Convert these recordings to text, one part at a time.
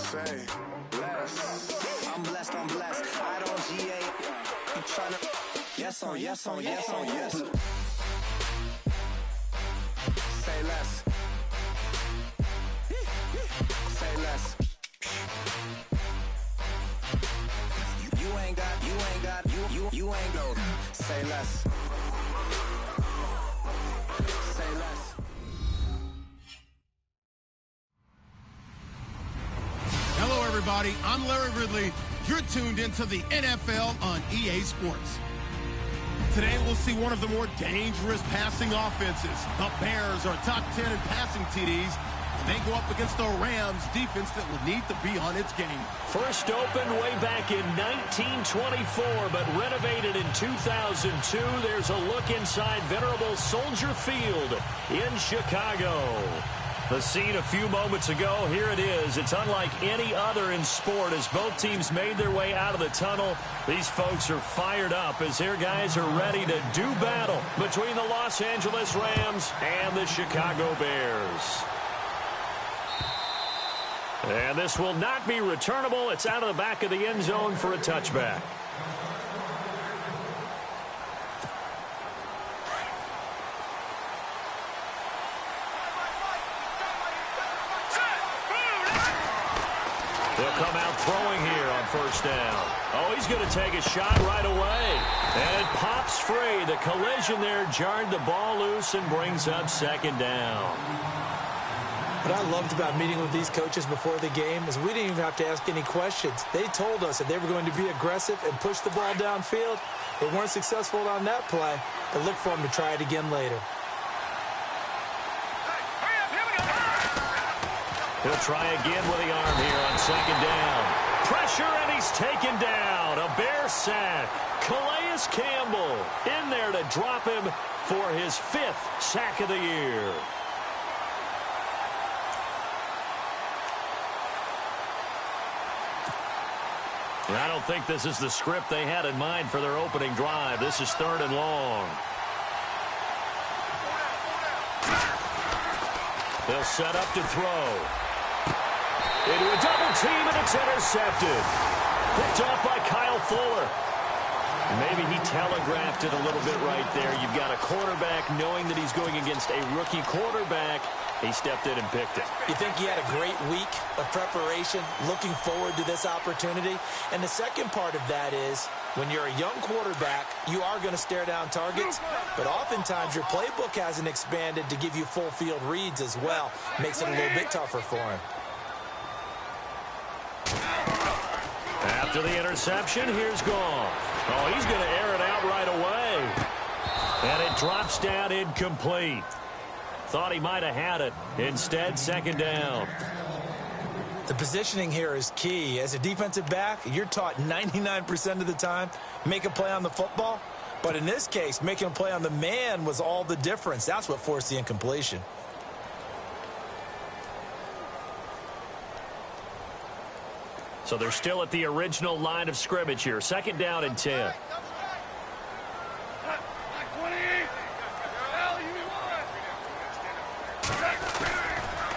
Say less. I'm blessed, I'm blessed. I don't GA. You tryna. Yes on, yes on, yes on, yes. Say less. Say less. You ain't go. Say less. Say less. Hello, everybody. I'm Larry Ridley. You're tuned into the NFL on EA Sports. Today, we'll see one of the more dangerous passing offenses. The Bears are top 10 in passing TDs. They go up against the Rams defense that will need to be on its game. First opened way back in 1924, but renovated in 2002. There's a look inside venerable Soldier Field in Chicago. The scene a few moments ago, here it is. It's unlike any other in sport as both teams made their way out of the tunnel. These folks are fired up as their guys are ready to do battle between the Los Angeles Rams and the Chicago Bears. And this will not be returnable. It's out of the back of the end zone for a touchback. They'll come out throwing here on first down. Oh, he's going to take a shot right away. And it pops free. The collision there jarred the ball loose and brings up second down. What I loved about meeting with these coaches before the game is we didn't even have to ask any questions. They told us that they were going to be aggressive and push the ball downfield. They weren't successful on that play, but look for them to try it again later. He'll try again with the arm here on second down. Pressure, and he's taken down. A Bear sack. Calais Campbell in there to drop him for his 5th sack of the year. I don't think this is the script they had in mind for their opening drive. This is 3rd and long. They'll set up to throw. Into a double team, and it's intercepted. Picked off by Kyle Fuller. Maybe he telegraphed it a little bit right there. You've got a quarterback knowing that he's going against a rookie quarterback. He stepped in and picked it. You think he had a great week of preparation, looking forward to this opportunity? And the second part of that is, when you're a young quarterback, you are going to stare down targets, but oftentimes your playbook hasn't expanded to give you full field reads as well. Makes it a little bit tougher for him. After the interception, here's Goff. Oh, he's going to air it out right away. And it drops down incomplete. Thought he might have had it. Instead, second down. The positioning here is key. As a defensive back, you're taught 99% of the time, make a play on the football. But in this case, making a play on the man was all the difference. That's what forced the incompletion. So they're still at the original line of scrimmage here. Second down and 10.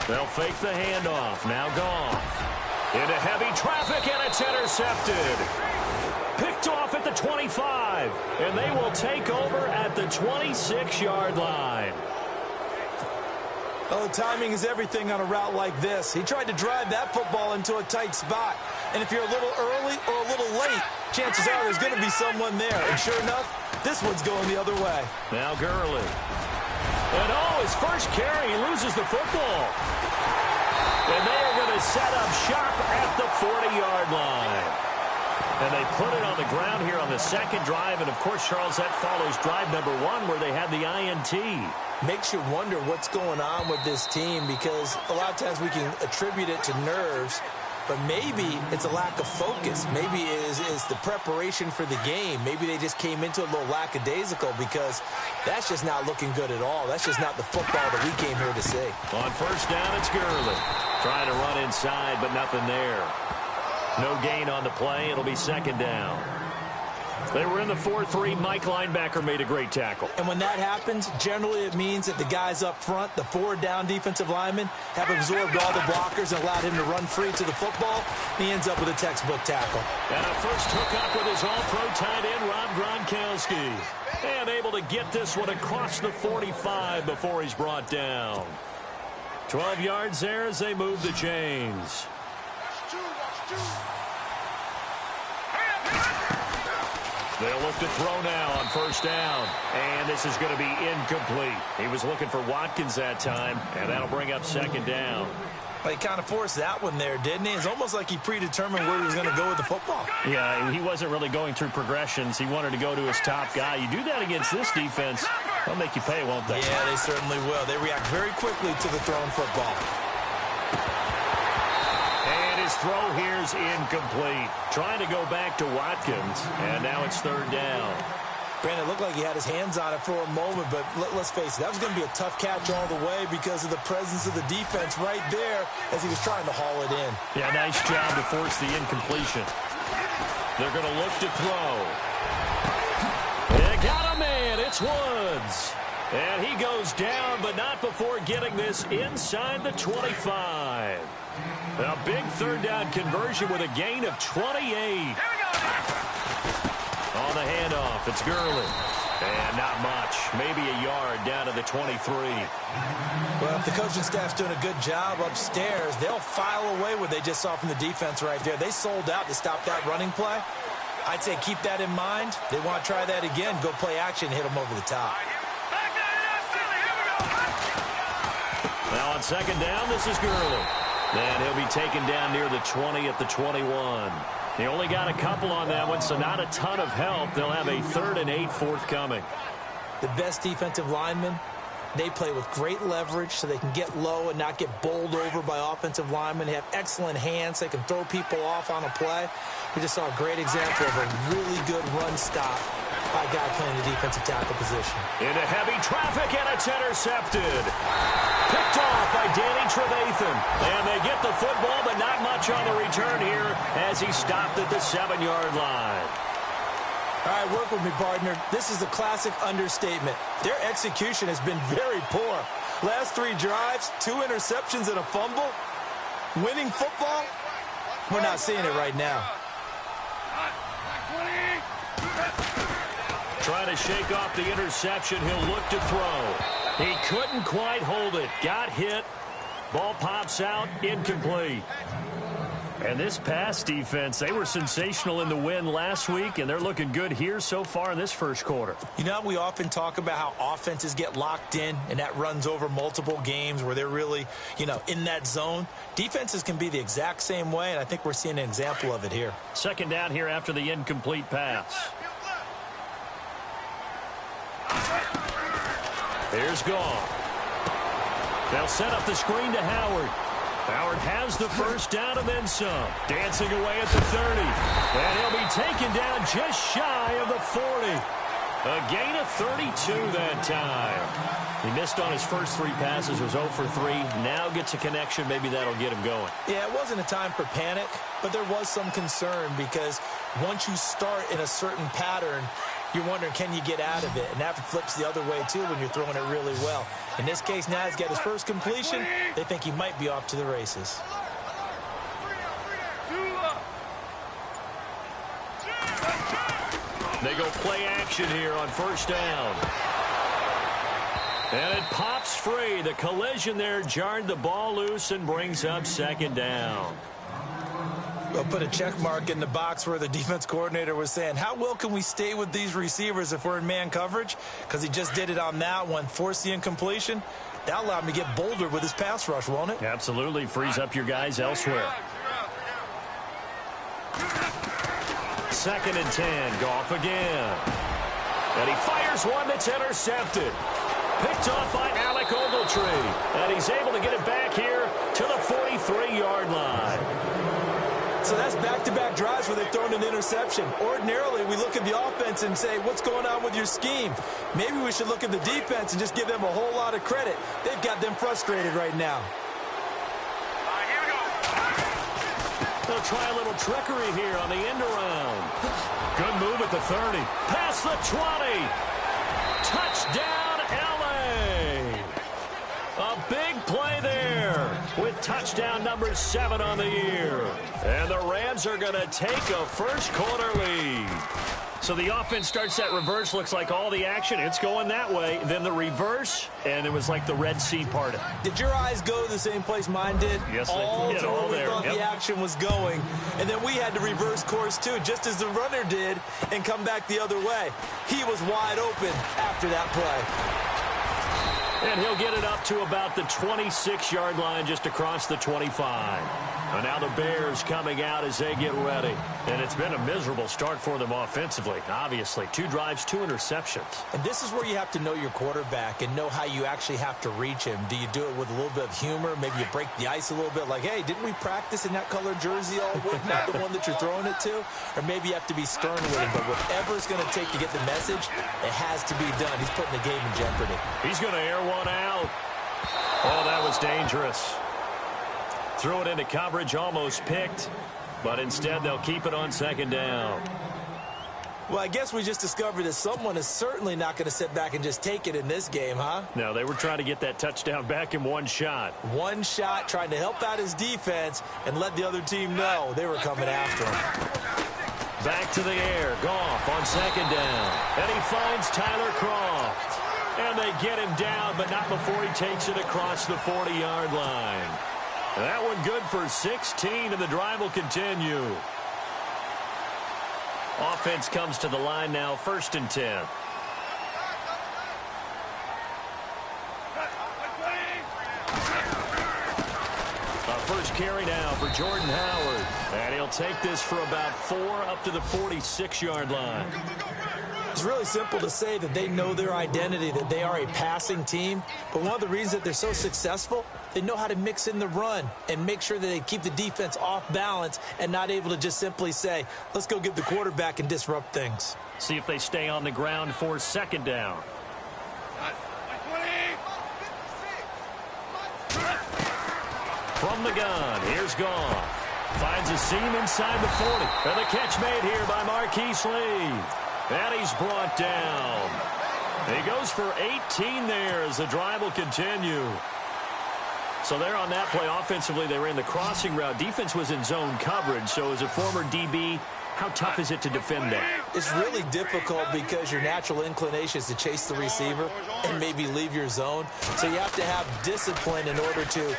They'll fake the handoff. Now Goff. Into heavy traffic, and it's intercepted. Picked off at the 25. And they will take over at the 26-yard line. Oh, timing is everything on a route like this. He tried to drive that football into a tight spot. And if you're a little early or a little late, chances are there's going to be someone there. And sure enough, this one's going the other way. Now Gurley. And oh, his first carry, he loses the football. And they are going to set up shop at the 40-yard line. And they put it on the ground here on the second drive. And, of course, Charles, that follows drive number 1 where they had the INT. Makes you wonder what's going on with this team because a lot of times we can attribute it to nerves, but maybe it's a lack of focus. Maybe it's the preparation for the game. Maybe they just came into it a little lackadaisical because that's just not looking good at all. That's just not the football that we came here to see. On first down, it's Gurley. Trying to run inside, but nothing there. No gain on the play. It'll be second down. They were in the 4-3. Mike linebacker made a great tackle. And when that happens, generally it means that the guys up front, the 4 down defensive linemen, have absorbed all the blockers and allowed him to run free to the football. He ends up with a textbook tackle. And a first hookup with his all-pro tight end, Rob Gronkowski. And able to get this one across the 45 before he's brought down. 12 yards there as they move the chains. They'll look to throw now on first down. And this is going to be incomplete. He was looking for Watkins that time, and that'll bring up second down. Well, he kind of forced that one there, didn't he? It's almost like he predetermined where he was going to go with the football. Yeah, he wasn't really going through progressions. He wanted to go to his top guy. You do that against this defense, they'll make you pay, won't they? Yeah, they certainly will. They react very quickly to the thrown football. And his throw here is incomplete. Trying to go back to Watkins, and now it's third down. Brandon, it looked like he had his hands on it for a moment, but let's face it, that was going to be a tough catch all the way because of the presence of the defense right there as he was trying to haul it in. Yeah, nice job to force the incompletion. They're going to look to throw. They got a man. It's Woods. And he goes down, but not before getting this inside the 25. A big third down conversion with a gain of 28. On the handoff, it's Gurley. And not much. Maybe a yard down to the 23. Well, if the coaching staff's doing a good job upstairs, they'll file away what they just saw from the defense right there. They sold out to stop that running play. I'd say keep that in mind. They want to try that again. Go play action, hit them over the top. Now on second down, this is Gurley. And he'll be taken down near the 20 at the 21. He only got a couple on that one, so not a ton of help. They'll have a 3rd and 8 forthcoming. The best defensive linemen, they play with great leverage so they can get low and not get bowled over by offensive linemen. They have excellent hands. They can throw people off on a play. We just saw a great example of a really good run stop by a guy playing the defensive tackle position. Into heavy traffic, and it's intercepted. Picked off by Danny Trevathan. And they get the football, but not much on the return here as he stopped at the 7-yard line. All right, work with me, partner. This is a classic understatement. Their execution has been very poor. Last 3 drives, 2 interceptions and a fumble. Winning football? We're not seeing it right now. Trying to shake off the interception. He'll look to throw. He couldn't quite hold it. Got hit. Ball pops out. Incomplete. And this pass defense, they were sensational in the win last week, and they're looking good here so far in this first quarter. You know, we often talk about how offenses get locked in, and that runs over multiple games where they're really, in that zone. Defenses can be the exact same way, and I think we're seeing an example of it here. Second down here after the incomplete pass. Here's Goff. They'll set up the screen to Howard. Howard has the first down and then some. Dancing away at the 30. And he'll be taken down just shy of the 40. A gain of 32 that time. He missed on his first 3 passes, was 0 for 3. Now gets a connection. Maybe that'll get him going. Yeah, it wasn't a time for panic, but there was some concern because once you start in a certain pattern, you're wondering, can you get out of it? And that flips the other way, too, when you're throwing it really well. In this case, now he's got his first completion. They think he might be off to the races. They go play action here on first down. And it pops free. The collision there jarred the ball loose and brings up second down. We'll put a check mark in the box where the defense coordinator was saying, how well can we stay with these receivers if we're in man coverage? Because he just did it on that one, forced the incompletion. That allowed him to get bolder with his pass rush, won't it? Absolutely. Frees up your guys elsewhere. 2nd and 10. Goff again. And he fires one that's intercepted. Picked off by Alec Ogletree. And he's able to get it back here to the 43-yard line. So that's back-to-back drives where they've thrown an interception. Ordinarily, we look at the offense and say, what's going on with your scheme? Maybe we should look at the defense and just give them a whole lot of credit. They've got them frustrated right now. They'll they'll try a little trickery here on the end around. Good move at the 30. Past the 20. Touchdown, L.A. A big play there with touchdown number 7 on the year. And the Rams are going to take a first-quarter lead. So the offense starts that reverse. Looks like all the action, it's going that way. Then the reverse, and it was like the Red Sea parted. Did your eyes go to the same place mine did? Yes, all they did. to where All we there. thought the action was going. And then we had to reverse course, too, just as the runner did, and come back the other way. He was wide open after that play. And he'll get it up to about the 26-yard line, just across the 25. And now the Bears coming out as they get ready. And it's been a miserable start for them offensively, obviously. 2 drives, 2 interceptions. And this is where you have to know your quarterback and know how you actually have to reach him. Do you do it with a little bit of humor? Maybe you break the ice a little bit, like, hey, didn't we practice in that colored jersey all week, not the one that you're throwing it to? Or maybe you have to be stern with him. But whatever it's going to take to get the message, it has to be done. He's putting the game in jeopardy. He's going to air one out. Oh, that was dangerous. Threw it into coverage, almost picked, but instead they'll keep it on second down. Well, I guess we just discovered that someone is certainly not going to sit back and just take it in this game, huh? No, they were trying to get that touchdown back in one shot. One shot, trying to help out his defense and let the other team know they were coming after him. Back to the air, Goff on second down. And he finds Tyler Kroft. And they get him down, but not before he takes it across the 40-yard line. That one good for 16, and the drive will continue. Offense comes to the line now, 1st and 10. First carry now for Jordan Howard. And he'll take this for about 4 up to the 46-yard line. It's really simple to say that they know their identity, that they are a passing team. But one of the reasons that they're so successful, they know how to mix in the run and make sure that they keep the defense off balance and not able to just simply say, let's go get the quarterback and disrupt things. See if they stay on the ground for second down. From the gun, here's Goff. Finds a seam inside the 40. And the catch made here by Marquise Lee. And he's brought down. He goes for 18 there as the drive will continue. So there on that play, offensively, they ran the crossing route. Defense was in zone coverage. So as a former DB, how tough is it to defend that? It's really difficult because your natural inclination is to chase the receiver and maybe leave your zone. So you have to have discipline in order to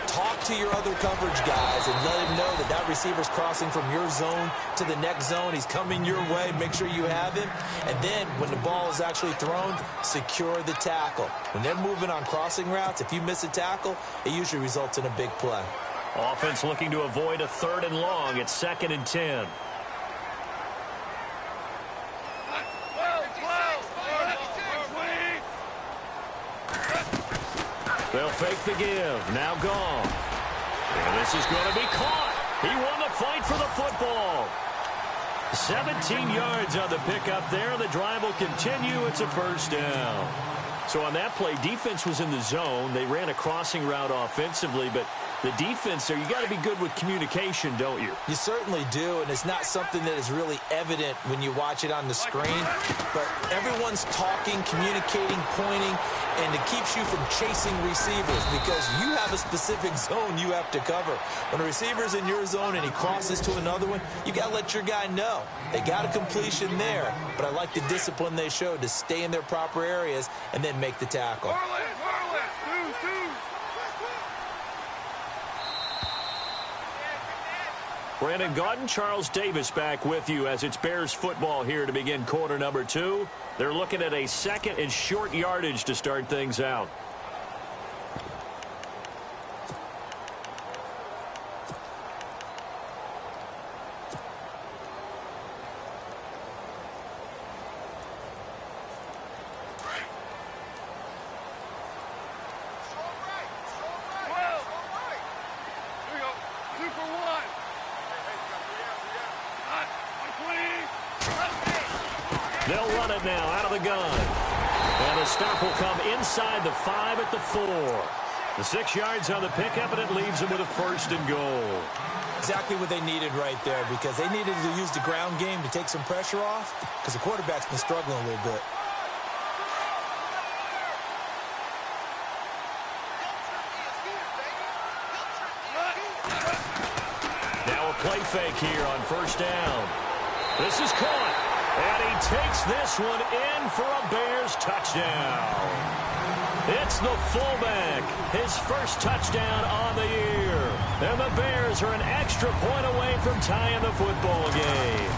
talk to your other coverage guys and let him know that that receiver's crossing from your zone to the next zone. He's coming your way. Make sure you have him. And then when the ball is actually thrown, secure the tackle. When they're moving on crossing routes, if you miss a tackle, it usually results in a big play. Offense looking to avoid a 3rd and long. It's 2nd and 10. They'll fake the give. Now Goff. And this is going to be caught. He won the fight for the football. 17 yards on the pickup there. The drive will continue. It's a first down. So on that play, defense was in the zone. They ran a crossing route offensively, but the defense there, you got to be good with communication, don't you? You certainly do, and it's not something that is really evident when you watch it on the screen. But everyone's talking, communicating, pointing, and it keeps you from chasing receivers because you have a specific zone you have to cover. When a receiver's in your zone and he crosses to another one, you got to let your guy know. They got a completion there, but I like the discipline they showed to stay in their proper areas and then make the tackle. Brandon Gaudin, Charles Davis back with you as it's Bears football here to begin quarter number 2. They're looking at a 2nd and short yardage to start things out. They'll run it now out of the gun. And the stop will come inside the 5 at the 4. The 6 yards on the pickup, and it leaves them with a 1st and goal. Exactly what they needed right there, because they needed to use the ground game to take some pressure off, because the quarterback's been struggling a little bit. Now a play fake here on first down. This is caught, and he takes this one in for a Bears touchdown. It's the fullback, his first touchdown on the year. And the Bears are an extra point away from tying the football game.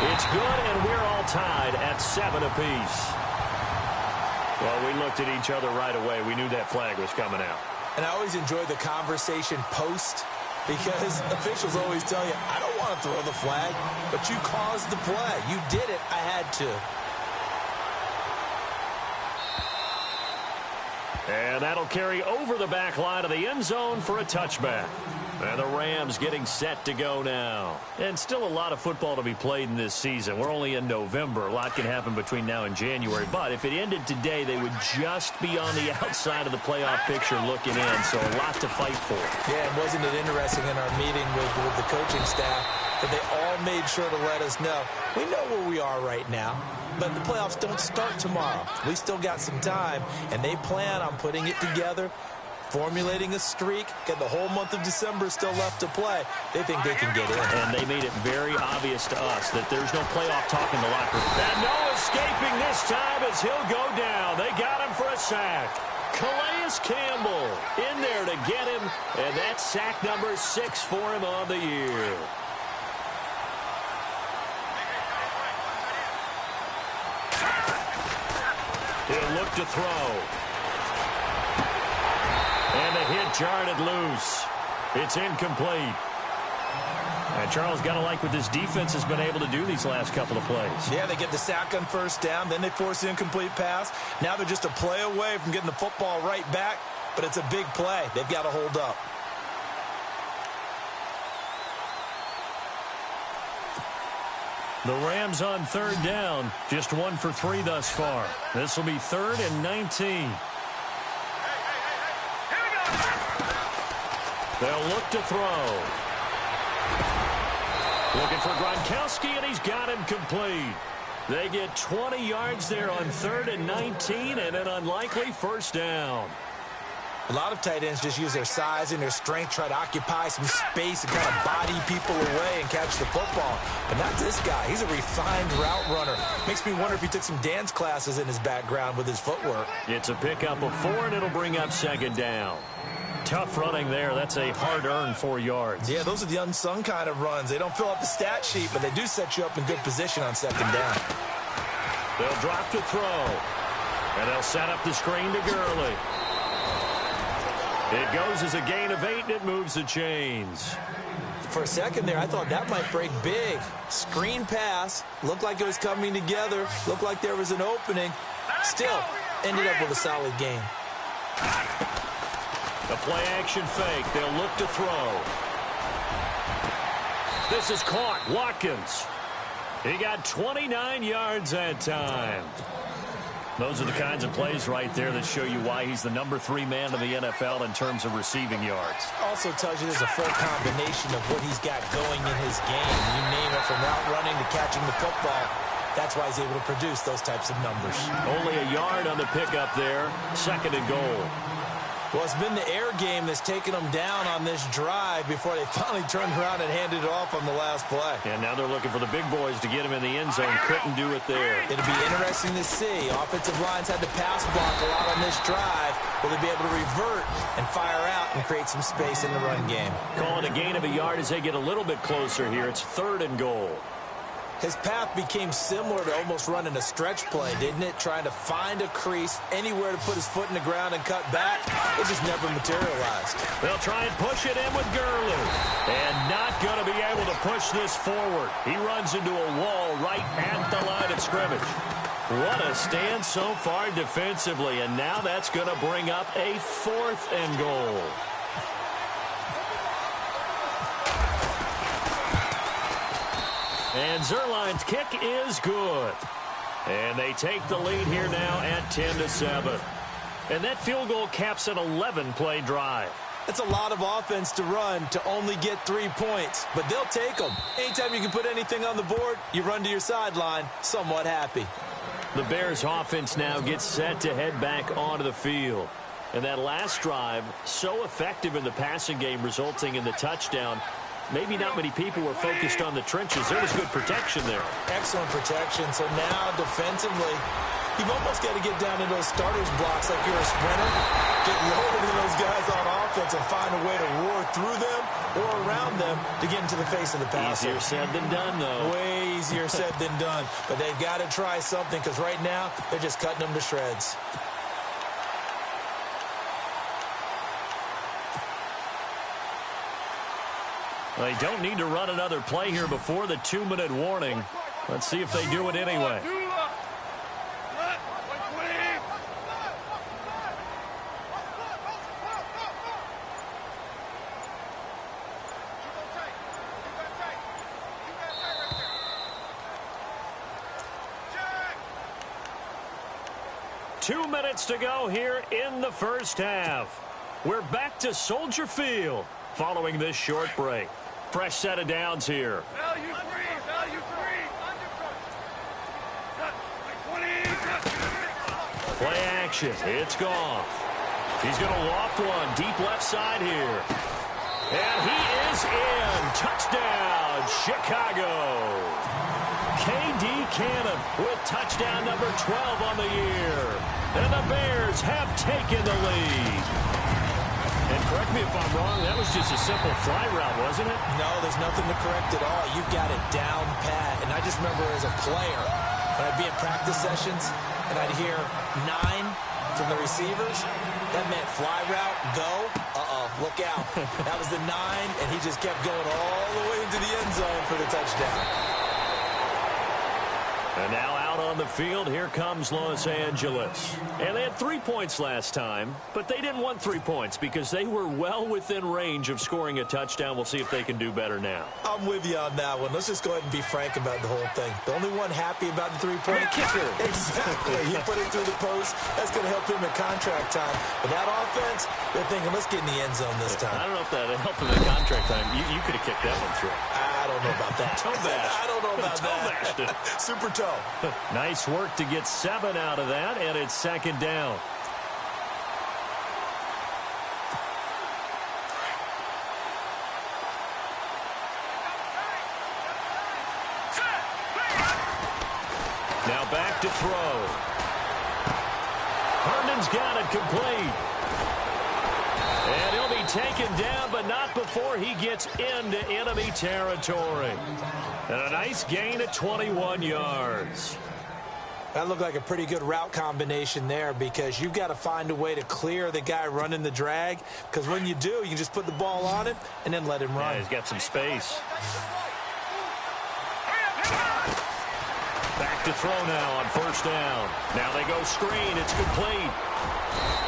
It's good, and we're all tied at 7 apiece. Well, we looked at each other right away. We knew that flag was coming out. And I always enjoy the conversation post, because officials always tell you, I don't want to throw the flag, but you caused the play. You did it. I had to. And that'll carry over the back line of the end zone for a touchback. And the Rams getting set to go now. And still a lot of football to be played in this season. We're only in November. A lot can happen between now and January. But if it ended today, they would just be on the outside of the playoff picture looking in. So a lot to fight for. Yeah, and wasn't it interesting in our meeting with the coaching staff that they all made sure to let us know, we know where we are right now, but the playoffs don't start tomorrow. We still got some time, and they plan on putting it together, formulating a streak, get the whole month of December still left to play. They think they can get in. And they made it very obvious to us that there's no playoff talk in the locker room. And no escaping this time as he'll go down. They got him for a sack. Calais Campbell in there to get him, and that's sack number 6 for him on the year. He'll look to throw. And the hit jarred it loose. It's incomplete. And Charles, got to like what this defense has been able to do these last couple of plays. Yeah, they get the sack on first down, then they force the incomplete pass. Now they're just a play away from getting the football right back, but it's a big play. They've got to hold up. The Rams on third down, just 1 for 3 thus far. This will be 3rd and 19. They'll look to throw. Looking for Gronkowski, and he's got him complete. They get 20 yards there on 3rd and 19, and an unlikely first down. A lot of tight ends just use their size and their strength, try to occupy some space and kind of body people away and catch the football. But not this guy. He's a refined route runner. Makes me wonder if he took some dance classes in his background with his footwork. It's a pickup of 4, and it'll bring up 2nd down. Tough running there. That's a hard-earned 4 yards. Yeah, those are the unsung kind of runs. They don't fill up the stat sheet, but they do set you up in good position on 2nd down. They'll drop to throw. And they'll set up the screen to Gurley. It goes as a gain of 8, and it moves the chains. For a second there, I thought that might break big. Screen pass. Looked like it was coming together. Looked like there was an opening. Still, ended up with a solid game. The play-action fake. They'll look to throw. This is caught. Watkins. He got 29 yards that time. Those are the kinds of plays right there that show you why he's the number 3 man in the NFL in terms of receiving yards. Also tells you there's a full combination of what he's got going in his game. You name it, from route running to catching the football. That's why he's able to produce those types of numbers. Only a yard on the pickup there. 2nd and goal. Well, it's been the air game that's taken them down on this drive before they finally turned around and handed it off on the last play. And now they're looking for the big boys to get him in the end zone. Couldn't do it there. It'll be interesting to see. Offensive lines had to pass block a lot on this drive. Will they be able to revert and fire out and create some space in the run game? Calling a gain of a yard as they get a little bit closer here. It's 3rd and goal. His path became similar to almost running a stretch play, didn't it? Trying to find a crease, anywhere to put his foot in the ground and cut back. It just never materialized. They'll try and push it in with Gurley. And not going to be able to push this forward. He runs into a wall right at the line of scrimmage. What a stand so far defensively. And now that's going to bring up a 4th and goal. And Zerline's kick is good. And they take the lead here now at 10-7. And that field goal caps an 11-play drive. That's a lot of offense to run to only get 3 points, but they'll take them. Anytime you can put anything on the board, you run to your sideline somewhat happy. The Bears offense now gets set to head back onto the field. And that last drive, so effective in the passing game, resulting in the touchdown. Maybe not many people were focused on the trenches. There was good protection there. Excellent protection. So now defensively, you've almost got to get down into those starters blocks like you're a sprinter. Get lower than those guys on offense and find a way to roar through them or around them to get into the face of the passer. Easier said than done, though. Way easier said than done. But they've got to try something because right now they're just cutting them to shreds. They don't need to run another play here before the 2-minute warning. Let's see if they do it anyway. Two minutes to go here in the first half. We're back to Soldier Field following this short break. Fresh set of downs here. Value free. Play action. It's Goff. He's going to loft one deep left side here. And he is in. Touchdown, Chicago. K.D. Cannon with touchdown number 12 on the year. And the Bears have taken the lead. And correct me if I'm wrong, that was just a simple fly route, wasn't it? No, there's nothing to correct at all. You've got it down pat. And I just remember as a player, when I'd be in practice sessions and I'd hear 9 from the receivers, that meant fly route, go, look out. That was the 9, and he just kept going all the way into the end zone for the touchdown. And now out on the field, here comes Los Angeles. And they had 3 points last time, but they didn't want 3 points because they were well within range of scoring a touchdown. We'll see if they can do better now. I'm with you on that one. Let's just go ahead and be frank about the whole thing. The only one happy about the three-point kicker. Exactly. He put it through the post. That's going to help him in contract time. But that offense, they're thinking, let's get in the end zone this time. I don't know if that helped him in contract time. You could have kicked that one through. I don't know about that. Toe bash. I don't know about Toe that. Super toe. Nice work to get 7 out of that, and it's second down. Now back to throw. Herndon's got it complete. And he'll be taken down, but not before he gets into enemy territory. And a nice gain of 21 yards. That looked like a pretty good route combination there because you've got to find a way to clear the guy running the drag because when you do, you can just put the ball on him and then let him run. Yeah, he's got some space. Back to throw now on first down. Now they go screen. It's complete.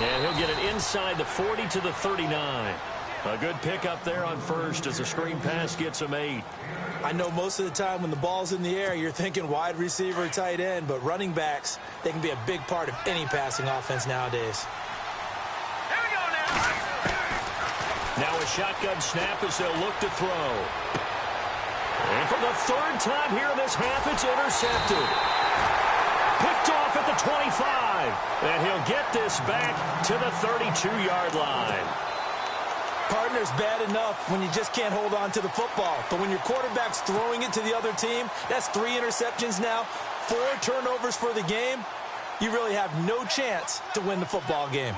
And he'll get it inside the 40 to the 39. A good pickup there on first as a screen pass gets him 8. I know most of the time when the ball's in the air, you're thinking wide receiver, tight end, but running backs, they can be a big part of any passing offense nowadays. Now a shotgun snap as they'll look to throw. And for the third time here in this half, it's intercepted. Picked off at the 25. And he'll get this back to the 32-yard line. Partner's bad enough when you just can't hold on to the football. But when your quarterback's throwing it to the other team, that's 3 interceptions now, 4 turnovers for the game. You really have no chance to win the football game.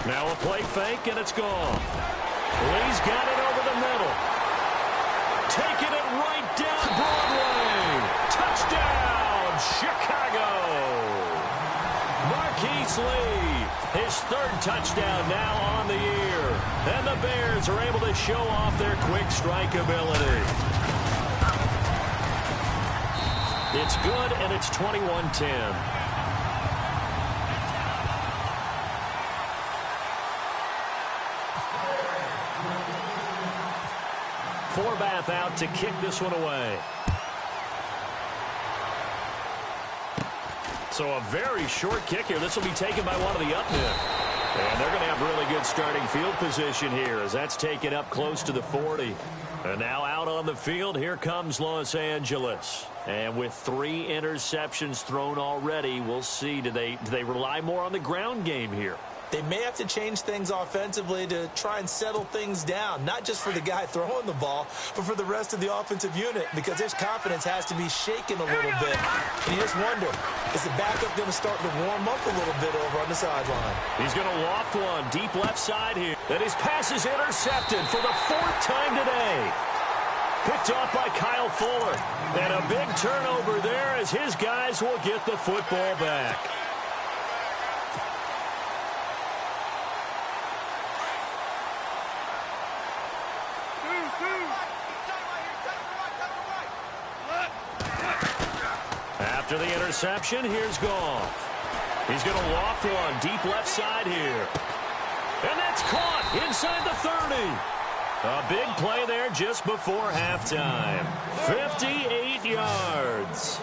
Now a play fake, and it's gone. Lee's got it over the middle. Taking it right down Broadway. Touchdown, Chicago. Marquise Lee, his 3rd touchdown now on the year. And the Bears are able to show off their quick strike ability. It's good, and it's 21-10. Forbath out to kick this one away. So a very short kick here. This will be taken by one of the up men. And they're going to have really good starting field position here as that's taken up close to the 40. And now out on the field, here comes Los Angeles. And with 3 interceptions thrown already, we'll see. Do they rely more on the ground game here? They may have to change things offensively to try and settle things down, not just for the guy throwing the ball, but for the rest of the offensive unit, because his confidence has to be shaken a little bit. And you just wonder, is the backup going to start to warm up a little bit over on the sideline? He's going to loft one deep left side here. And his pass is intercepted for the 4th time today. Picked off by Kyle Fuller. And a big turnover there as his guys will get the football back. After the interception, here's Goff. He's going to loft one deep left side here. And that's caught inside the 30. A big play there just before halftime. 58 yards.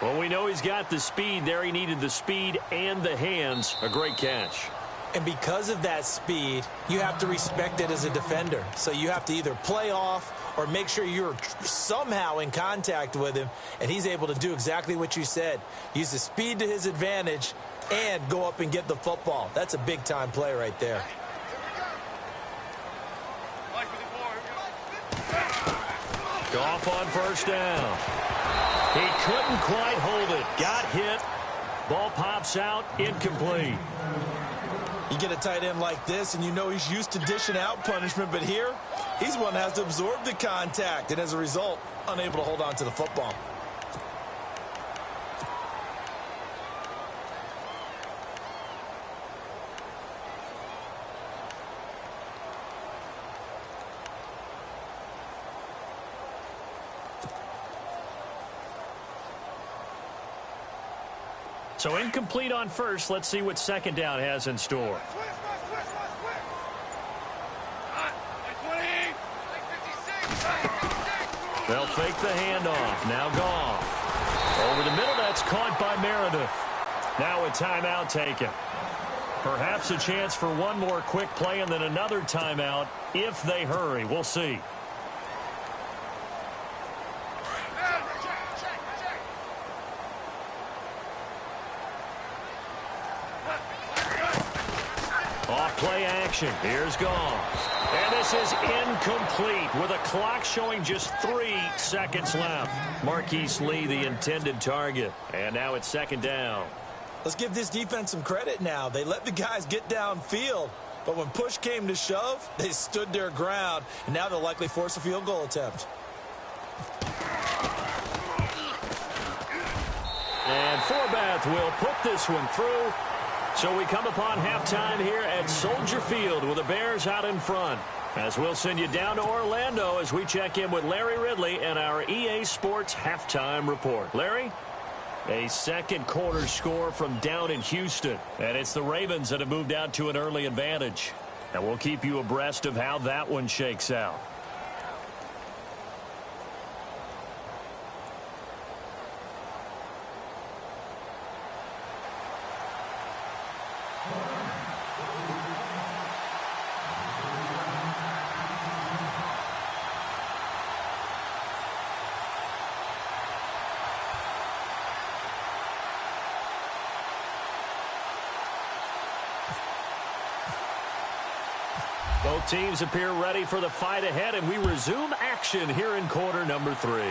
Well, we know he's got the speed there. He needed the speed and the hands. A great catch. And because of that speed, you have to respect it as a defender. So you have to either play off or make sure you're somehow in contact with him, and he's able to do exactly what you said. Use the speed to his advantage and go up and get the football. That's a big-time play right there. Goff on first down. He couldn't quite hold it. Got hit. Ball pops out. Incomplete. You get a tight end like this, and you know he's used to dishing out punishment, but here, he's one that has to absorb the contact, and as a result, unable to hold on to the football. So incomplete on first. Let's see what second down has in store. They'll fake the handoff. Now Goff. Over the middle, that's caught by Meredith. Now a timeout taken. Perhaps a chance for one more quick play and then another timeout if they hurry. We'll see. Off-play action. Here's Goff. And this is incomplete with a clock showing just 3 seconds left. Marquise Lee, the intended target. And now it's second down. Let's give this defense some credit now. They let the guys get downfield, but when push came to shove, they stood their ground, and now they'll likely force a field goal attempt. And Forbath will put this one through. So we come upon halftime here at Soldier Field with the Bears out in front. As we'll send you down to Orlando as we check in with Larry Ridley and our EA Sports halftime report. Larry? A second quarter score from down in Houston. And it's the Ravens that have moved out to an early advantage. And we'll keep you abreast of how that one shakes out. Both teams appear ready for the fight ahead, and we resume action here in quarter number 3.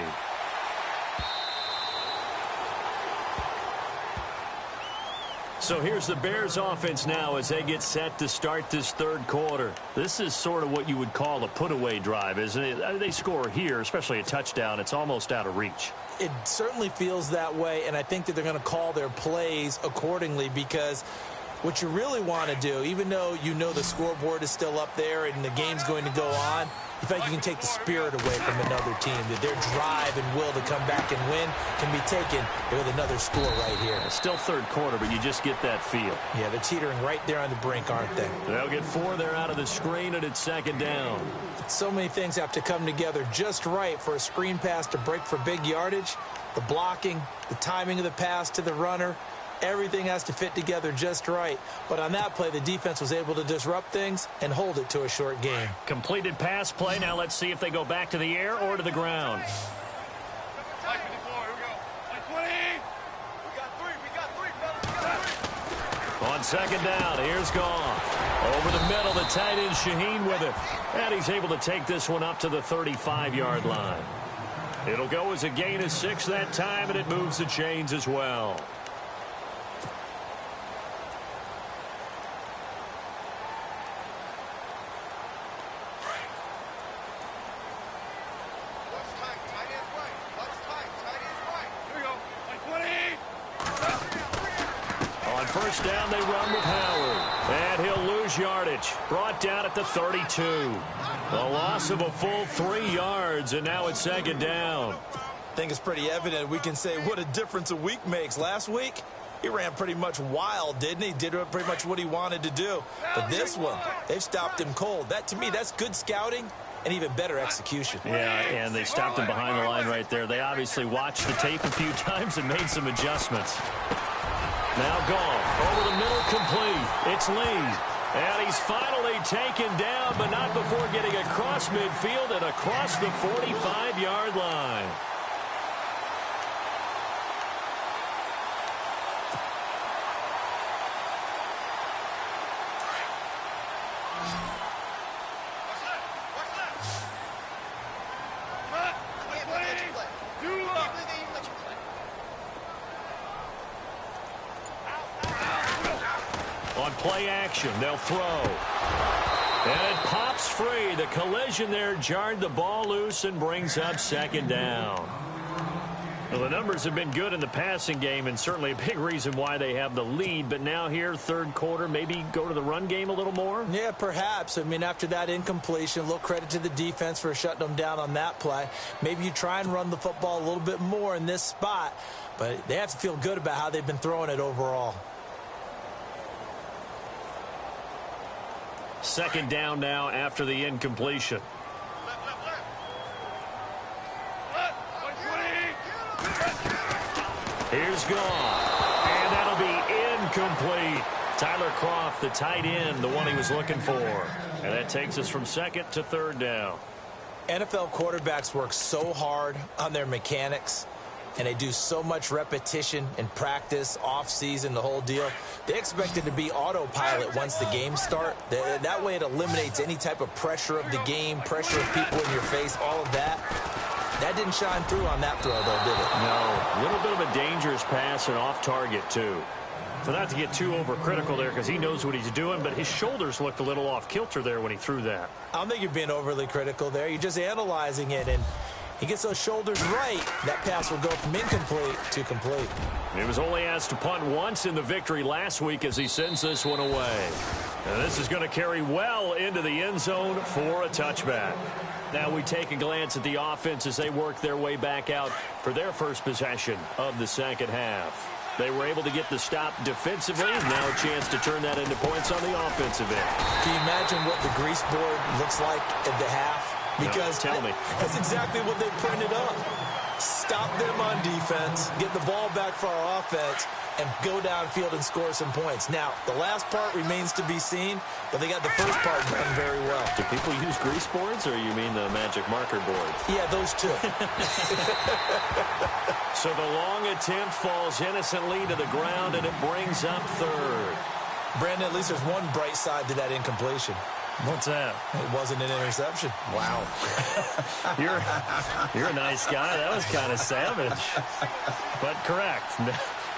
So here's the Bears offense now as they get set to start this third quarter. This is sort of what you would call a put-away drive, isn't it? They score here, especially a touchdown. It's almost out of reach. It certainly feels that way, and I think that they're going to call their plays accordingly because what you really want to do, even though you know the scoreboard is still up there and the game's going to go on, you feel like you can take the spirit away from another team, that their drive and will to come back and win can be taken with another score right here. It's still third quarter, but you just get that feel. Yeah, they're teetering right there on the brink, aren't they? They'll get 4 there out of the screen, and it's second down. So many things have to come together just right for a screen pass to break for big yardage. The blocking, the timing of the pass to the runner, Everything has to fit together just right. But on that play, the defense was able to disrupt things and hold it to a short game. Completed pass play. Now let's see if they go back to the air or to the ground. On second down, here's Goff. Over the middle, the tight end Shaheen with it. And he's able to take this one up to the 35-yard line. It'll go as a gain of 6 that time, and it moves the chains as well. On first down, they run with Howard. And he'll lose yardage. Brought down at the 32. A loss of a full 3 yards, and now it's second down. I think it's pretty evident. We can say what a difference a week makes. Last week, he ran pretty much wild, didn't he? Did pretty much what he wanted to do. But this one, they've stopped him cold. That, to me, that's good scouting and even better execution. Yeah, and they stopped him behind the line right there. They obviously watched the tape a few times and made some adjustments. Now Goff over the middle, complete. It's Lee. And he's finally taken down, but not before getting across midfield and across the 45-yard line. On play action, they'll throw. And it pops free. The collision there jarred the ball loose and brings up second down. Well, the numbers have been good in the passing game and certainly a big reason why they have the lead. But now here, third quarter, maybe go to the run game a little more? Yeah, perhaps. I mean, after that incompletion, a little credit to the defense for shutting them down on that play. Maybe you try and run the football a little bit more in this spot. But they have to feel good about how they've been throwing it overall. Second down now after the incompletion. Here's Goff. And that'll be incomplete. Tyler Kroft, the tight end, the one he was looking for. And that takes us from second to third down. NFL quarterbacks work so hard on their mechanics, and they do so much repetition and practice, off-season, the whole deal. They expect it to be autopilot once the games start. That way it eliminates any type of pressure of the game, pressure of people in your face, all of that. That didn't shine through on that throw, though, did it? No. A little bit of a dangerous pass and off target, too. So not to get too overcritical there because he knows what he's doing, but his shoulders looked a little off kilter there when he threw that. I don't think you're being overly critical there. You're just analyzing it, and he gets those shoulders right, that pass will go from incomplete to complete. He was only asked to punt once in the victory last week as he sends this one away. And this is going to carry well into the end zone for a touchback. Now we take a glance at the offense as they work their way back out for their first possession of the second half. They were able to get the stop defensively. Now a chance to turn that into points on the offensive end. Can you imagine what the grease board looks like at the half? Because tell me. That's exactly what they printed up. Stop them on defense, get the ball back for our offense, and go downfield and score some points. Now, the last part remains to be seen, but they got the first part done very well. Do people use grease boards, or you mean the magic marker boards? Yeah, those two. So the long attempt falls innocently to the ground, and it brings up third. Brandon, at least there's one bright side to that incompletion. What's that? It wasn't an interception. Wow. You're a nice guy. That was kind of savage. But correct.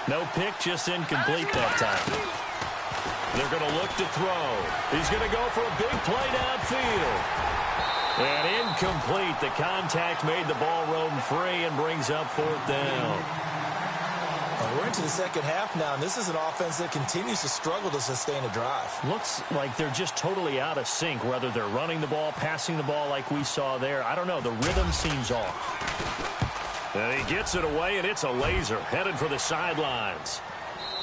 No pick, just incomplete that time. They're going to look to throw. He's going to go for a big play downfield. And incomplete. The contact made the ball roam free and brings up fourth down. We're into the second half now, and this is an offense that continues to struggle to sustain a drive. Looks like they're just totally out of sync, whether they're running the ball, passing the ball like we saw there. I don't know. The rhythm seems off. And he gets it away, and it's a laser headed for the sidelines.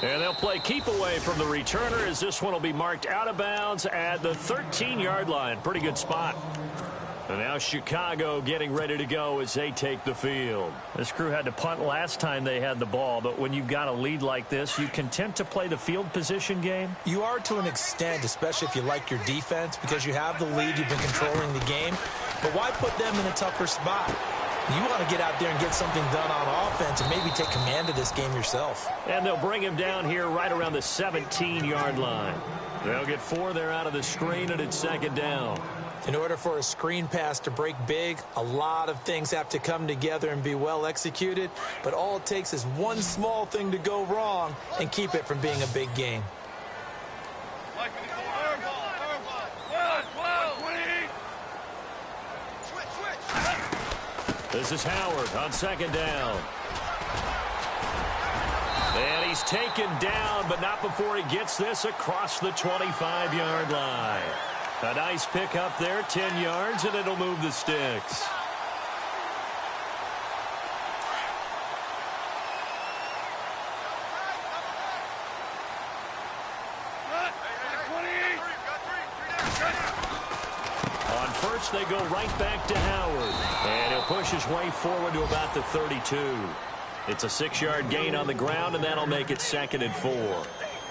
And they'll play keep away from the returner as this one will be marked out of bounds at the 13-yard line. Pretty good spot. And now Chicago getting ready to go as they take the field. This crew had to punt last time they had the ball, but when you've got a lead like this, you content to play the field position game? You are to an extent, especially if you like your defense, because you have the lead, you've been controlling the game. But why put them in a tougher spot? You want to get out there and get something done on offense and maybe take command of this game yourself. And they'll bring him down here right around the 17-yard line. They'll get 4 there out of the screen, and it's second down. In order for a screen pass to break big, a lot of things have to come together and be well executed, but all it takes is one small thing to go wrong and keep it from being a big game. This is Howard on second down. And he's taken down, but not before he gets this across the 25-yard line. A nice pick up there, 10 yards, and it'll move the sticks. On first, they go right back to Howard. And he'll push his way forward to about the 32. It's a 6-yard gain on the ground, and that'll make it 2nd and 4.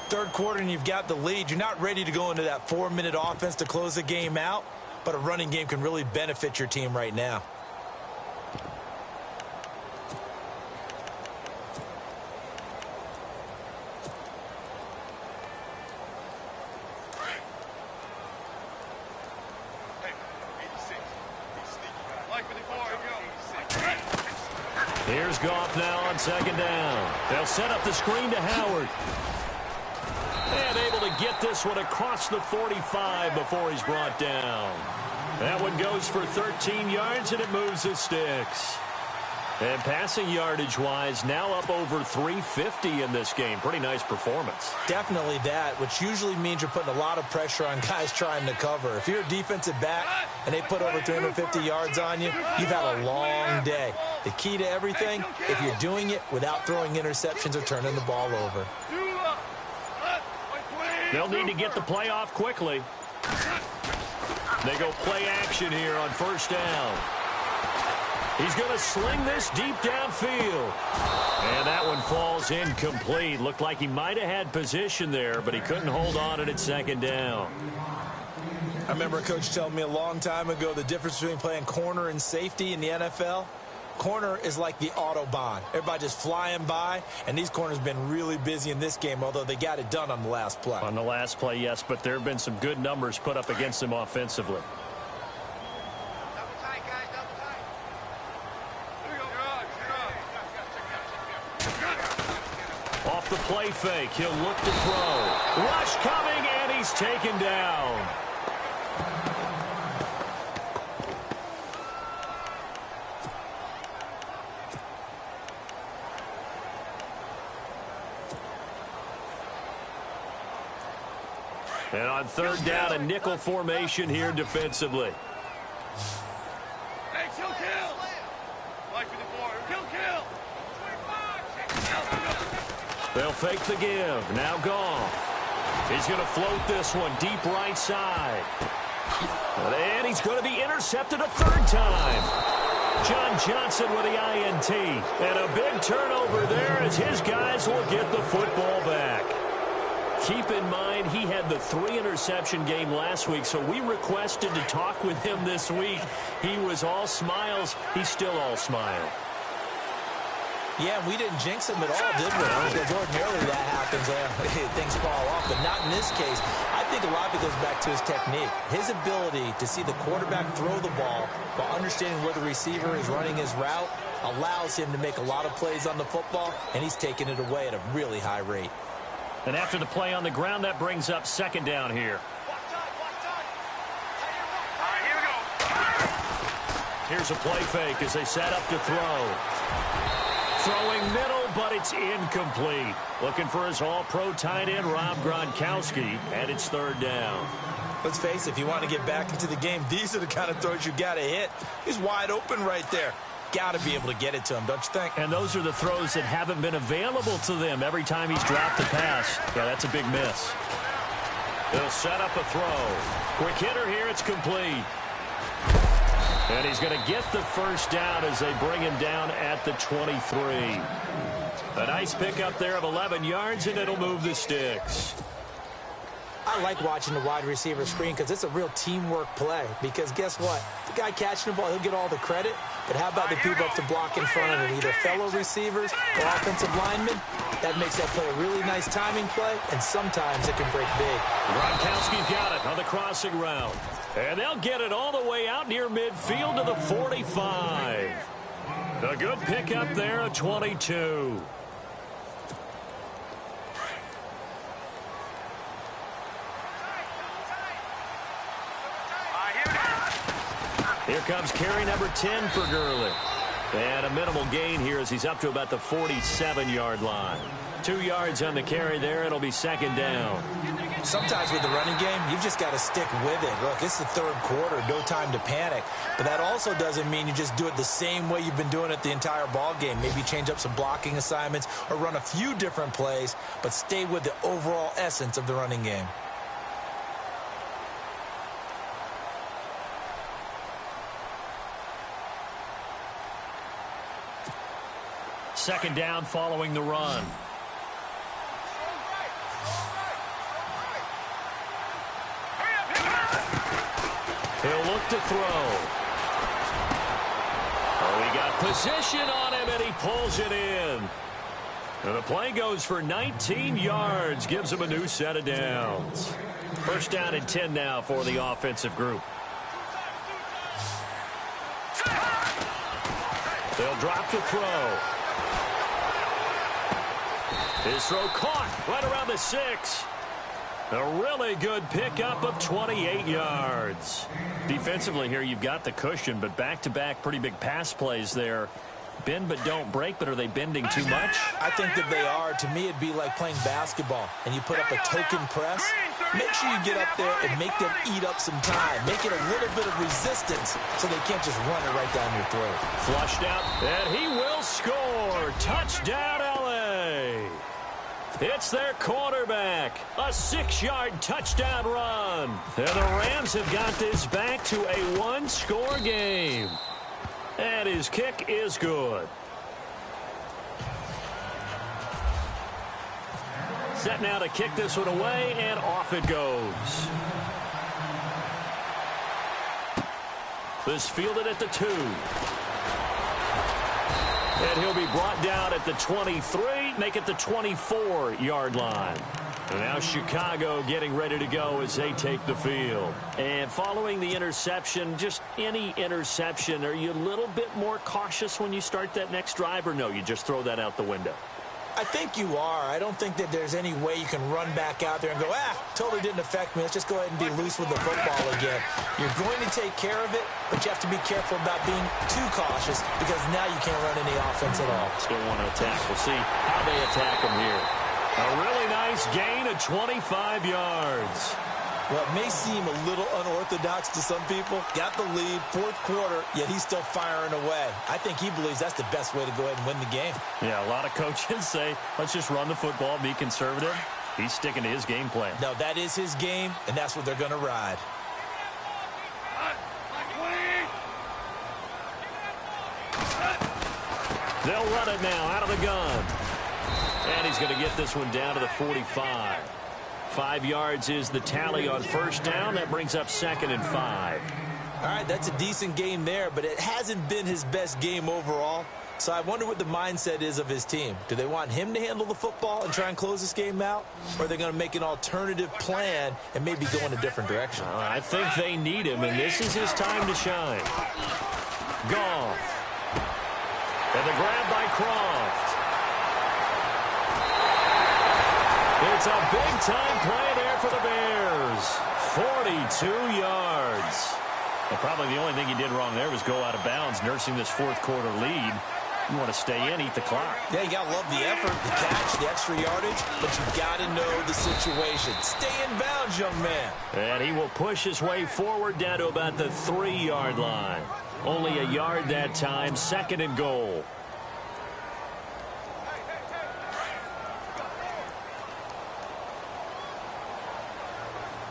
Third quarter and you've got the lead. You're not ready to go into that 4-minute offense to close the game out, but a running game can really benefit your team right now. Here's Goff now on second down. They'll set up the screen to Howard. And able to get this one across the 45 before he's brought down. That one goes for 13 yards, and it moves the sticks. And passing yardage-wise, now up over 350 in this game. Pretty nice performance. Definitely that, which usually means you're putting a lot of pressure on guys trying to cover. If you're a defensive back and they put over 350 yards on you, you've had a long day. The key to everything, if you're doing it without throwing interceptions or turning the ball over. They'll need to get the play off quickly. They go play action here on first down. He's going to sling this deep downfield. And that one falls incomplete. Looked like he might have had position there, but he couldn't hold on and it's second down. I remember a coach telling me a long time ago the difference between playing corner and safety in the NFL. Corner is like the Autobahn. Everybody just flying by, and these corners have been really busy in this game, although they got it done on the last play. On the last play, yes, but there have been some good numbers put up against them offensively. Off the play fake, he'll look to throw. Rush coming, and he's taken down. And on third down, a nickel formation here defensively. Hey, kill. Like for the 4. Kill. They'll fake the give. Now Goff. He's going to float this one deep right side. And he's going to be intercepted a third time. John Johnson with the INT. And a big turnover there as his guys will get the football back. Keep in mind, he had the 3-interception game last week, so we requested to talk with him this week. He was all smiles. He's still all smile. Yeah, we didn't jinx him at all, did we? Because ordinarily that happens. Things fall off, but not in this case. I think a lot of it goes back to his technique. His ability to see the quarterback throw the ball while understanding where the receiver is running his route allows him to make a lot of plays on the football, and he's taking it away at a really high rate. And after the play on the ground, that brings up second down here. Here's a play fake as they set up to throw. Throwing middle, but it's incomplete. Looking for his all-pro tight end, Rob Gronkowski, and it's third down. Let's face it, if you want to get back into the game, these are the kind of throws you got to hit. He's wide open right there. Got to be able to get it to him, don't you think? And those are the throws that haven't been available to them every time he's dropped the pass. Yeah, that's a big miss. They'll set up a throw. Quick hitter here, it's complete. And he's going to get the first down as they bring him down at the 23. A nice pickup there of 11 yards, and it'll move the sticks. I like watching the wide receiver screen because it's a real teamwork play. Because guess what? The guy catching the ball, he'll get all the credit. But how about the people up to block in front of him, either fellow receivers or offensive linemen? That makes that play a really nice timing play, and sometimes it can break big. Gronkowski's got it on the crossing route. And they'll get it all the way out near midfield to the 45. A good pickup there at 22. Here comes carry number 10 for Gurley. And a minimal gain here as he's up to about the 47-yard line. 2 yards on the carry there. It'll be second down. Sometimes with the running game, you've just got to stick with it. Look, it's the third quarter, no time to panic. But that also doesn't mean you just do it the same way you've been doing it the entire ball game. Maybe change up some blocking assignments or run a few different plays, but stay with the overall essence of the running game. Second down following the run. He'll look to throw. Oh, he got position on him, and he pulls it in. And the play goes for 19 yards, gives him a new set of downs. First down and 10 now for the offensive group. They'll drop to throw. His throw caught right around the 6. A really good pickup of 28 yards. Defensively here, you've got the cushion, but back-to-back pretty big pass plays there. Bend but don't break, but are they bending too much? I think that they are. To me, it'd be like playing basketball, and you put up a token press. Make sure you get up there and make them eat up some time. Make it a little bit of resistance so they can't just run it right down your throat. Flushed out, and he will score. Touchdown, L.A. It's their quarterback. A 6-yard touchdown run. And the Rams have got this back to a one-score game. And his kick is good. Set now to kick this one away, and off it goes. This fielded at the 2. And he'll be brought down at the 23, make it the 24-yard line. And now Chicago getting ready to go as they take the field. And following the interception, just any interception, are you a little bit more cautious when you start that next drive, or no, you just throw that out the window? I think you are. I don't think that there's any way you can run back out there and go, totally didn't affect me. Let's just go ahead and be loose with the football again. You're going to take care of it, but you have to be careful about being too cautious because now you can't run any offense at all. Still want to attack. We'll see how they attack them here. A really nice gain of 25 yards. Well, it may seem a little unorthodox to some people. Got the lead, fourth quarter, yet he's still firing away. I think he believes that's the best way to go ahead and win the game. Yeah, a lot of coaches say, let's just run the football, be conservative. He's sticking to his game plan. No, that is his game, and that's what they're going to ride. They'll run it now out of the gun. And he's going to get this one down to the 45. 5 yards is the tally on first down. That brings up 2nd and 5. All right, that's a decent game there, but it hasn't been his best game overall. So I wonder what the mindset is of his team. Do they want him to handle the football and try and close this game out? Or are they going to make an alternative plan and maybe go in a different direction? I think they need him, and this is his time to shine. Goff. And the grab by Croft. It's a big-time play there for the Bears. 42 yards. Well, probably the only thing he did wrong there was go out of bounds, nursing this fourth quarter lead. You want to stay in, eat the clock. Yeah, you got to love the effort, the catch, the extra yardage, but you got to know the situation. Stay in bounds, young man. And he will push his way forward down to about the 3-yard line. Only a yard that time, 2nd and goal.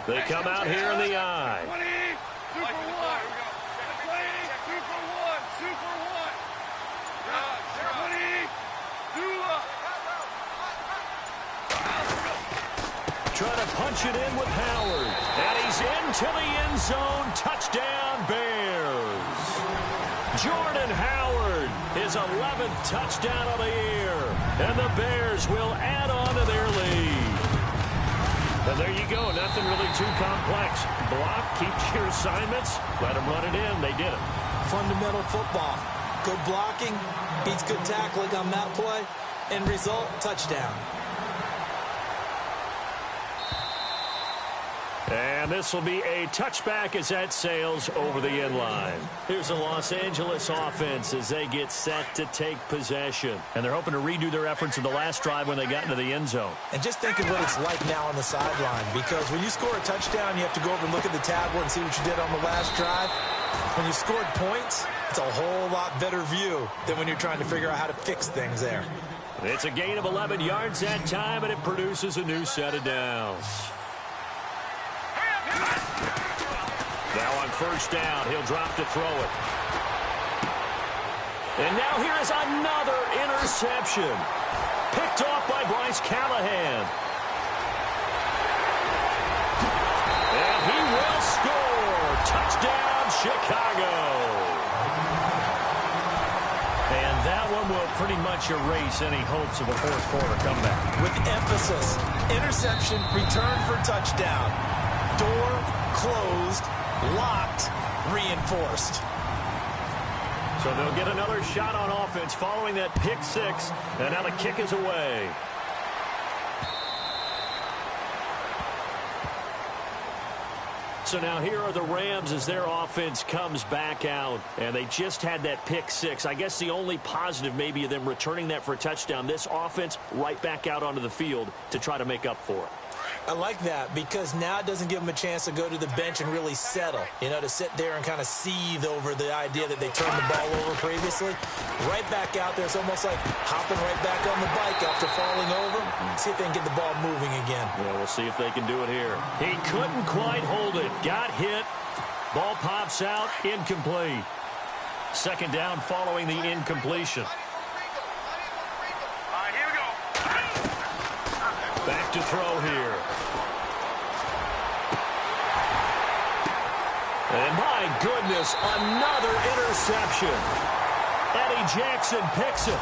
They come out here in the eye. punch it in with Howard. And he's into the end zone. Touchdown, Bears. Jordan Howard, his 11th touchdown of the year. And the Bears will add on to their lead. And there you go. Nothing really too complex. Block, keep your assignments, let them run it in. They did it. Fundamental football. Good blocking beats good tackling on that play. End result, touchdown. And this will be a touchback as that sails over the end line. Here's the Los Angeles offense as they get set to take possession. And they're hoping to redo their efforts in the last drive when they got into the end zone. And just think of what it's like now on the sideline, because when you score a touchdown, you have to go over and look at the tablet and see what you did on the last drive. When you scored points, it's a whole lot better view than when you're trying to figure out how to fix things there. It's a gain of 11 yards that time, and it produces a new set of downs. Now on first down, he'll drop to throw it. And now here is another interception. Picked off by Bryce Callahan. And he will score. Touchdown, Chicago. And that one will pretty much erase any hopes of a fourth quarter comeback. With emphasis, interception, return for touchdown. Door closed, locked, reinforced. So they'll get another shot on offense following that pick six. And now the kick is away. So now here are the Rams as their offense comes back out. And they just had that pick six. I guess the only positive maybe of them returning that for a touchdown. This offense right back out onto the field to try to make up for it. I like that because now it doesn't give them a chance to go to the bench and really settle. You know, to sit there and kind of seethe over the idea that they turned the ball over previously. Right back out there. It's almost like hopping right back on the bike after falling over. See if they can get the ball moving again. Yeah, we'll see if they can do it here. He couldn't quite hold it. Got hit. Ball pops out. Incomplete. Second down following the incompletion. Back to throw here. And my goodness, another interception. Eddie Jackson picks it.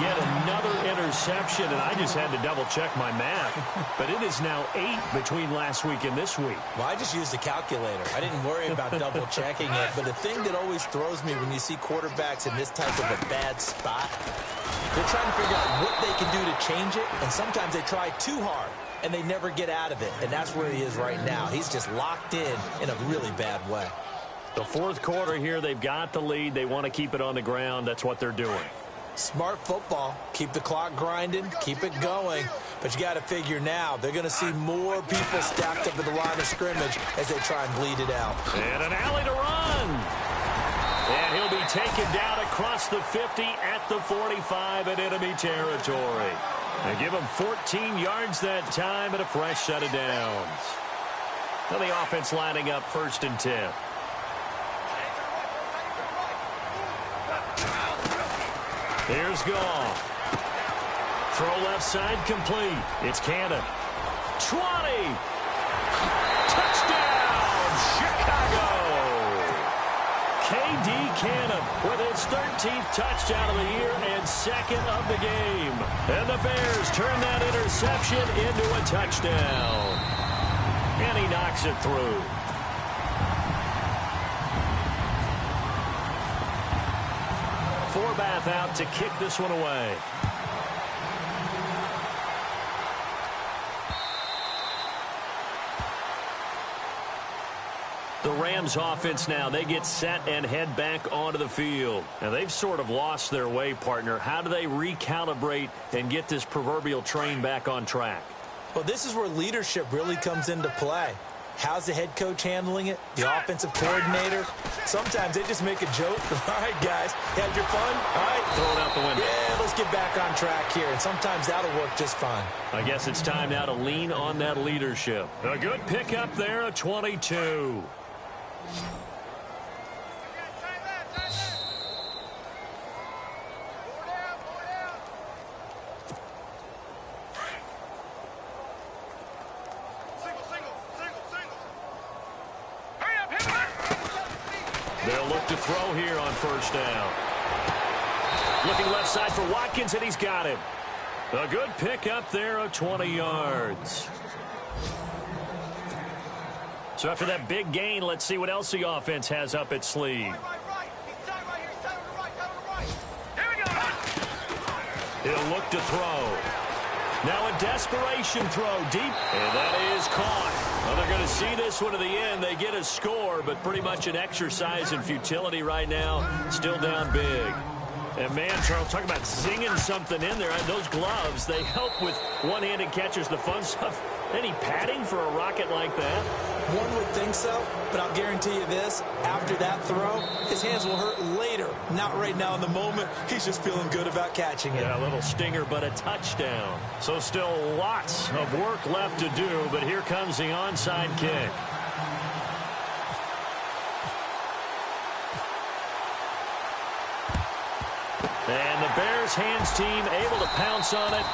Yet another interception, and I just had to double-check my math. But it is now 8 between last week and this week. Well, I just used a calculator. I didn't worry about double-checking it. But the thing that always throws me when you see quarterbacks in this type of a bad spot, they're trying to figure out what they can do to change it, and sometimes they try too hard, and they never get out of it. And that's where he is right now. He's just locked in a really bad way. The fourth quarter here, they've got the lead. They want to keep it on the ground. That's what they're doing. Smart football. Keep the clock grinding. Keep it going. But you got to figure now, they're going to see more people stacked up at the line of scrimmage as they try and bleed it out. And an alley to run. And he'll be taken down across the 50 at the 45 in enemy territory. They give him 14 yards that time and a fresh set of downs. Now the offense lining up 1st and 10. Here's Goff. Throw left side complete. It's Cannon. 20. Touchdown, Chicago. K.D. Cannon with his 13th touchdown of the year and 2nd of the game. And the Bears turn that interception into a touchdown. And he knocks it through. Forbath out to kick this one away. The Rams offense now, they get set and head back onto the field. Now, they've sort of lost their way, partner. How do they recalibrate and get this proverbial train back on track? Well, this is where leadership really comes into play. How's the head coach handling it? The offensive coordinator? Sometimes they just make a joke. All right, guys, had your fun? All right. Throw it out the window. Yeah, let's get back on track here. And sometimes that'll work just fine. I guess it's time now to lean on that leadership. A good pickup there, a 22. They'll look to throw here on first down. Looking left side for Watkins, and he's got him. A good pick up there of 20 yards. So after that big gain, let's see what else the offense has up its sleeve. He'll look to throw. Now a desperation throw deep, and that is caught. Well, they're going to see this one to the end. They get a score, but pretty much an exercise in futility right now. Still down big. And man, Charles, talk about zinging something in there. And those gloves, they help with one-handed catches, the fun stuff. Any padding for a rocket like that? One would think so, but I'll guarantee you this. After that throw, his hands will hurt later. Not right now in the moment. He's just feeling good about catching it. Yeah, a little stinger, but a touchdown. So still lots of work left to do, but here comes the onside kick. And the Bears hands team able to pounce on it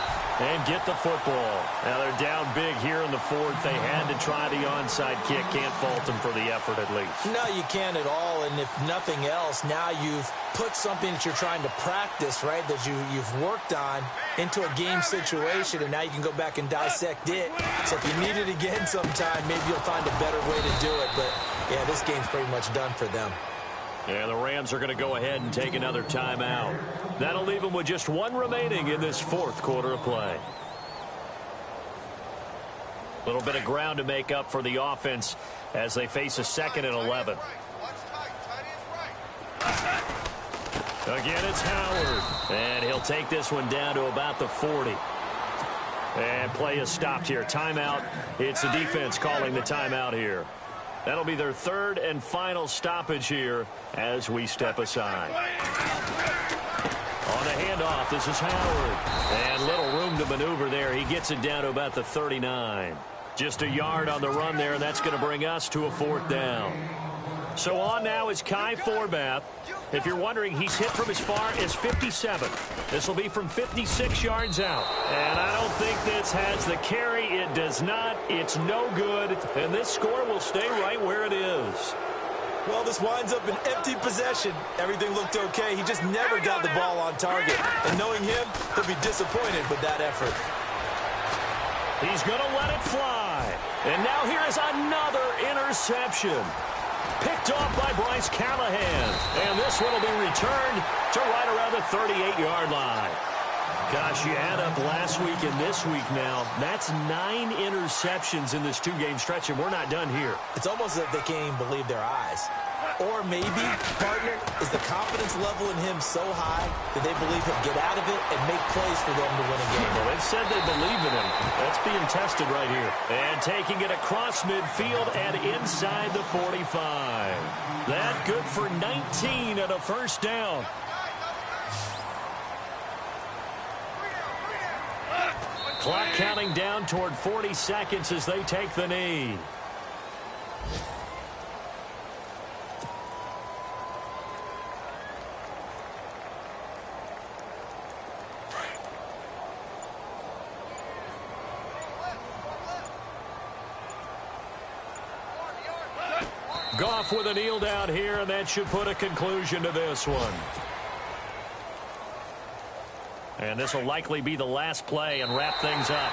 and get the football. Now they're down big here in the fourth. They had to try the onside kick. Can't fault them for the effort at least. No, you can't at all. And if nothing else, now you've put something that you're trying to practice, right, that you've worked on into a game situation, and now you can go back and dissect it. So if you need it again sometime, maybe you'll find a better way to do it. But, yeah, this game's pretty much done for them. Yeah, the Rams are going to go ahead and take another timeout. That'll leave them with just one remaining in this fourth quarter of play. A little bit of ground to make up for the offense as they face a 2nd and 11. Again, it's Howard. And he'll take this one down to about the 40. And play is stopped here. Timeout. It's the defense calling the timeout here. That'll be their third and final stoppage here as we step aside. On the handoff, this is Howard. And little room to maneuver there. He gets it down to about the 39. Just a yard on the run there, and that's going to bring us to a 4th down. So on now is Kai Forbath. If you're wondering, he's hit from as far as 57. This will be from 56 yards out. And I don't think this has the carry. It does not. It's no good. And this score will stay right where it is. Well, this winds up an empty possession. Everything looked okay. He just never got the ball on target. And knowing him, he'll be disappointed with that effort. He's going to let it fly. And now here is another interception. Picked off by Bryce Callahan. And this one will be returned to right around the 38-yard line. Gosh, you add up last week and this week now. That's 9 interceptions in this 2-game stretch, and we're not done here. It's almost as if they can't even believe their eyes. Or maybe, partner, is the confidence level in him so high that they believe he'll get out of it and make plays for them to win a game. Well, they've said they believe in him. That's being tested right here. And taking it across midfield and inside the 45. That good for 19 and a first down. Clock counting down toward 40 seconds as they take the knee. Goff with a kneel down here, and that should put a conclusion to this one. And this will likely be the last play and wrap things up.